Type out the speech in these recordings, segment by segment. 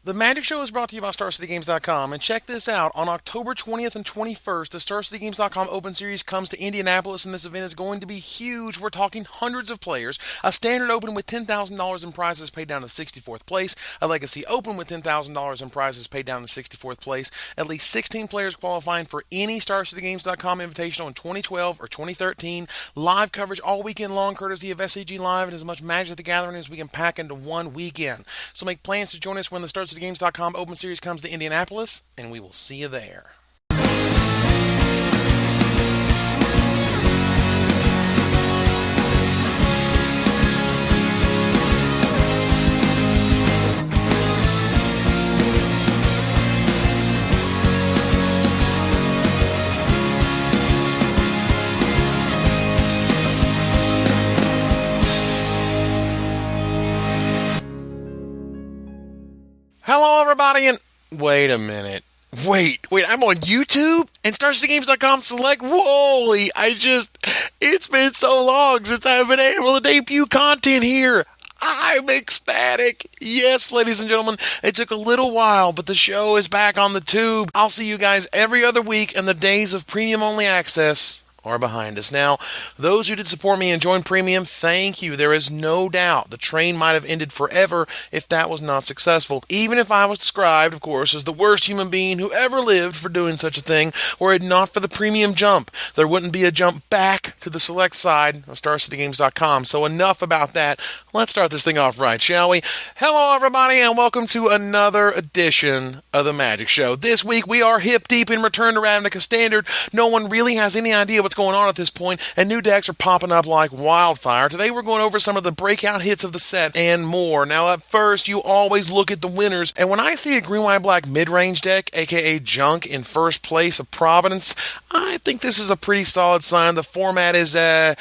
The Magic Show is brought to you by StarCityGames.com, and check this out. On October 20th and 21st, the StarCityGames.com Open Series comes to Indianapolis, and this event is going to be huge. We're talking hundreds of players, a Standard Open with $10,000 in prizes paid down to 64th place, a Legacy Open with $10,000 in prizes paid down to 64th place, at least 16 players qualifying for any StarCityGames.com Invitational in 2012 or 2013, live coverage all weekend long courtesy of SCG Live, and as much Magic the Gathering as we can pack into one weekend. So make plans to join us when the StarCityGames.com Open Series comes to Indianapolis, and we will see you there. Hello, everybody, and wait a minute. Wait, I'm on YouTube and StarCityGames.com Select. Holy, it's been so long since I've been able to debut content here. I'm ecstatic. Yes, ladies and gentlemen, it took a little while, but the show is back on the tube. I'll see you guys every other week, and the days of premium-only access are behind us. Now, those who did support me and join Premium, thank you. There is no doubt the train might have ended forever if that was not successful. Even if I was described, of course, as the worst human being who ever lived for doing such a thing, were it not for the Premium jump, there wouldn't be a jump back to the select side of StarCityGames.com. So enough about that. Let's start this thing off right, shall we? Hello, everybody, and welcome to another edition of The Magic Show. This week, we are hip deep in Return to Ravnica Standard. No one really has any idea what's going on at this point, and new decks are popping up like wildfire. Today we're going over some of the breakout hits of the set and more. Now up first, you always look at the winners, and when I see a green white black mid-range deck, aka junk, in first place of Providence, I think this is a pretty solid sign. The format is in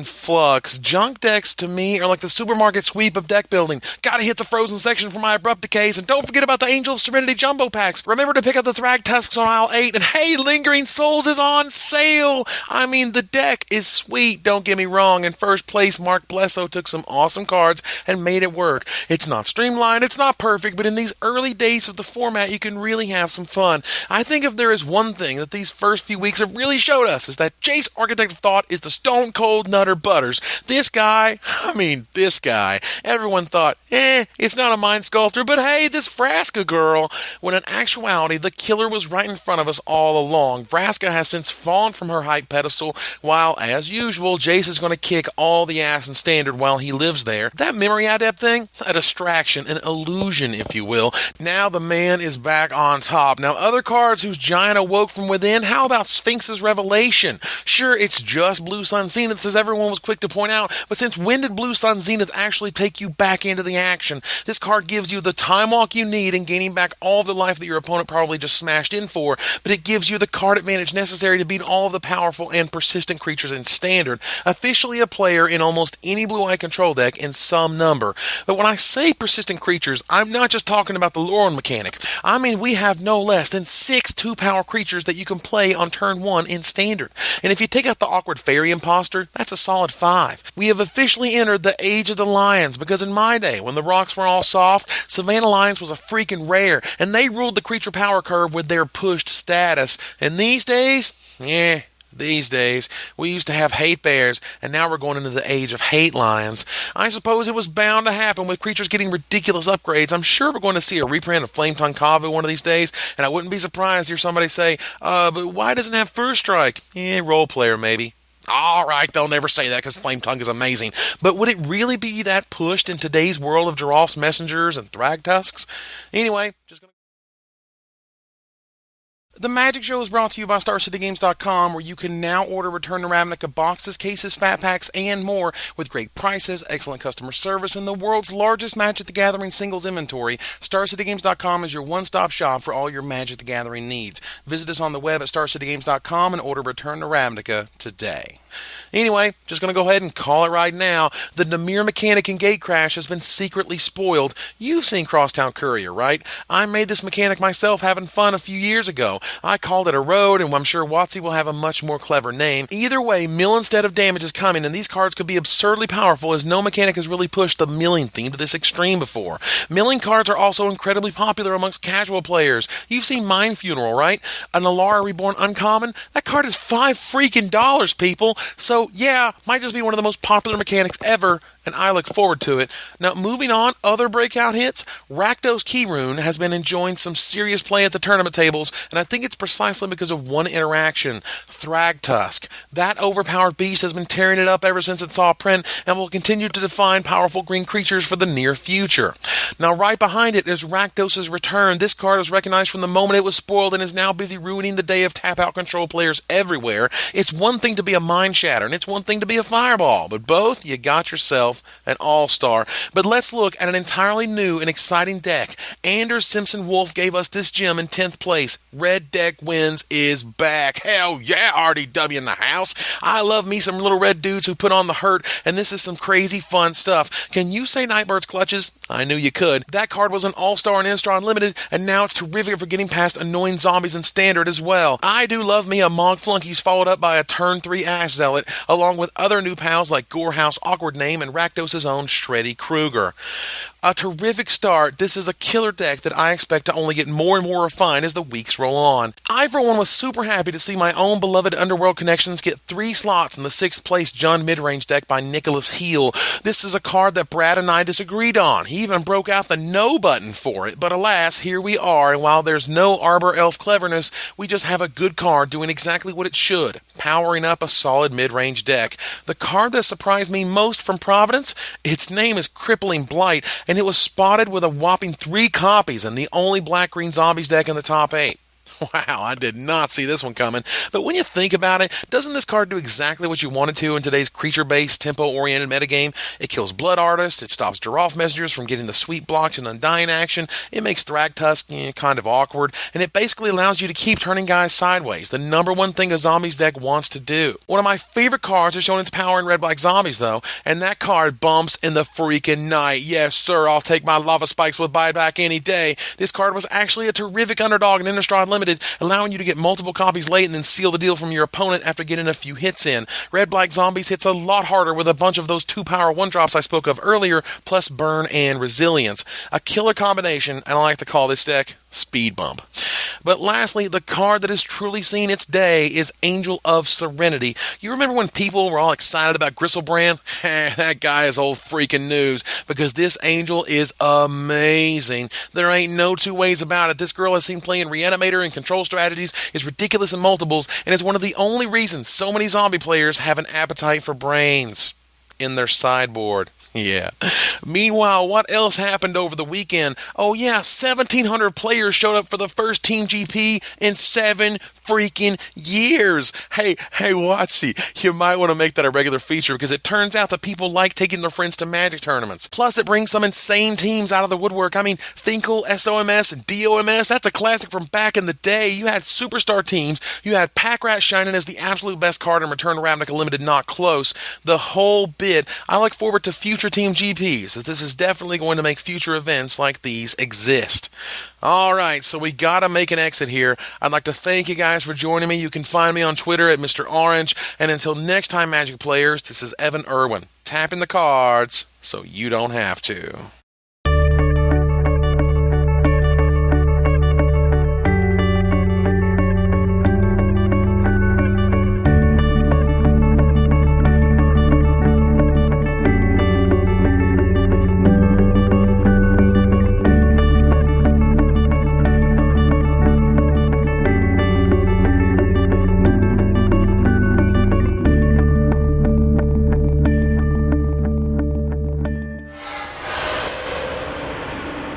flux. Junk decks to me are like the supermarket sweep of deck building. Gotta hit the frozen section for my abrupt decays, and don't forget about the Angel of Serenity jumbo packs. Remember to pick up the Thrag Tusks on aisle 8, and hey, Lingering Souls is on sale. I mean, the deck is sweet, don't get me wrong. In first place, Mark Blesso took some awesome cards and made it work. It's not streamlined, it's not perfect, but in these early days of the format, you can really have some fun. I think if there is one thing that these first few weeks have really showed us, is that Jace, Architect of Thought, is the stone cold Nutter Butters. This guy, everyone thought, it's not a Mind Sculptor, but hey, this Vraska girl, when in actuality, the killer was right in front of us all along. Vraska has since fallen from her hype pedestal, while, as usual, Jace is going to kick all the ass in Standard while he lives there. That Memory Adept thing, a distraction, an illusion, if you will. Now the man is back on top. Now, other cards whose giant awoke from within, how about Sphinx's Revelation? Sure, it's just Blue Sun Zenith, as everyone was quick to point out, but since when did Blue Sun Zenith actually take you back into the action? This card gives you the time walk you need in gaining back all of the life that your opponent probably just smashed in for, but it gives you the card advantage necessary to beat all of the powerful and persistent creatures in Standard. Officially a player in almost any blue-eye control deck in some number. But when I say persistent creatures, I'm not just talking about the Lauren mechanic. I mean, we have no less than 6 2-power creatures that you can play on turn 1 in Standard. And if you take out the awkward Fairy Imposter, that's a solid 5. We have officially entered the Age of the Lions, because in my day, when the rocks were all soft, Savannah Lions was a freaking rare, and they ruled the creature power curve with their pushed status. And these days, we used to have Hate Bears, and now we're going into the age of Hate Lions. I suppose it was bound to happen with creatures getting ridiculous upgrades. I'm sure we're going to see a reprint of Flame Tongue Kavu one of these days, and I wouldn't be surprised to hear somebody say, but why doesn't it have First Strike? Role player maybe. Alright, they'll never say that because Flame Tongue is amazing. But would it really be that pushed in today's world of Giraffe's Messengers and Thrag Tusks? Anyway, The Magic Show is brought to you by StarCityGames.com, where you can now order Return to Ravnica boxes, cases, fat packs, and more with great prices, excellent customer service, and the world's largest Magic the Gathering singles inventory. StarCityGames.com is your one-stop shop for all your Magic the Gathering needs. Visit us on the web at StarCityGames.com and order Return to Ravnica today. Anyway, just going to go ahead and call it right now. The Namir mechanic in Gatecrash has been secretly spoiled. You've seen Crosstown Courier, right? I made this mechanic myself having fun a few years ago. I called it a road, and I'm sure Watsy will have a much more clever name. Either way, mill instead of damage is coming, and these cards could be absurdly powerful, as no mechanic has really pushed the milling theme to this extreme before. Milling cards are also incredibly popular amongst casual players. You've seen Mind Funeral, right? An Alara Reborn Uncommon? That card is $5 people. So yeah, might just be one of the most popular mechanics ever, and I look forward to it. Now, moving on, other breakout hits. Rakdos Keyrune has been enjoying some serious play at the tournament tables, and I think it's precisely because of one interaction, Thragtusk. That overpowered beast has been tearing it up ever since it saw print, and will continue to define powerful green creatures for the near future. Now, right behind it is Rakdos' Return. This card was recognized from the moment it was spoiled and is now busy ruining the day of tap-out control players everywhere. It's one thing to be a Mind Shatter, and it's one thing to be a Fireball, but both, you got yourself an all-star. But let's look at an entirely new and exciting deck. Anders Simpson Wolf gave us this gem in 10th place. Red Deck Wins is back. Hell yeah, RDW in the house. I love me some little red dudes who put on the hurt, and this is some crazy fun stuff. Can you say Nightbird's Clutches? I knew you could. That card was an all-star in Instar Unlimited, and now it's terrific for getting past annoying zombies in Standard as well. I do love me a Mog Flunkies followed up by a turn 3 Ash Zealot, along with other new pals like Gorehouse Awkward Name and Rakdos' own Shreddy Krueger. A terrific start. This is a killer deck that I expect to only get more and more refined as the weeks roll on. I, for one, was super happy to see my own beloved Underworld Connections get 3 slots in the 6th place Jund Midrange deck by Nicholas Heel. This is a card that Brad and I disagreed on. He even broke out the no button for it, but alas, here we are, and while there's no Arbor Elf cleverness, we just have a good card doing exactly what it should, powering up a solid mid-range deck. The card that surprised me most from Providence, its name is Crippling Blight, and it was spotted with a whopping 3 copies and the only black-green zombies deck in the top 8. Wow, I did not see this one coming. But when you think about it, doesn't this card do exactly what you want it to in today's creature-based, tempo-oriented metagame? It kills Blood Artists, it stops Giraffe Messengers from getting the sweep blocks and Undying action, it makes Thragtusk kind of awkward, and it basically allows you to keep turning guys sideways, the number one thing a Zombies deck wants to do. One of my favorite cards is showing its power in Red-Black Zombies, though, and that card bumps in the freaking night. Yes, sir, I'll take my Lava Spikes with buyback any day. This card was actually a terrific underdog in Innistrad Unlimited, allowing you to get multiple copies late and then seal the deal from your opponent after getting a few hits in. Red-Black Zombies hits a lot harder with a bunch of those 2-power 1-drops I spoke of earlier, plus Burn and Resilience. A killer combination, and I like to call this deck Speed Bump. But lastly, the card that has truly seen its day is Angel of Serenity. You remember when people were all excited about Gristlebrand? That guy is old freaking news, because this Angel is amazing. There ain't no two ways about it. This girl has seen playing Reanimator and control strategies, is ridiculous in multiples, and is one of the only reasons so many zombie players have an appetite for brains in their sideboard. Yeah. Meanwhile, what else happened over the weekend? Oh yeah, 1,700 players showed up for the first Team GP in 7 freaking years. Hey, Watsy, you might want to make that a regular feature, because it turns out that people like taking their friends to Magic tournaments. Plus, it brings some insane teams out of the woodwork. I mean, Finkel, SOMS, and DOMS, that's a classic from back in the day. You had superstar teams. You had Pack Rat shining as the absolute best card in Return to Ravnica Limited, not close. The whole bit. I look forward to future Team GPs, as this is definitely going to make future events like these exist. Alright, so we gotta make an exit here. I'd like to thank you guys for joining me. You can find me on Twitter at Mr. Orange, and until next time, Magic players, this is Evan Irwin, tapping the cards so you don't have to.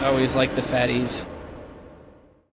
Always like the fatties.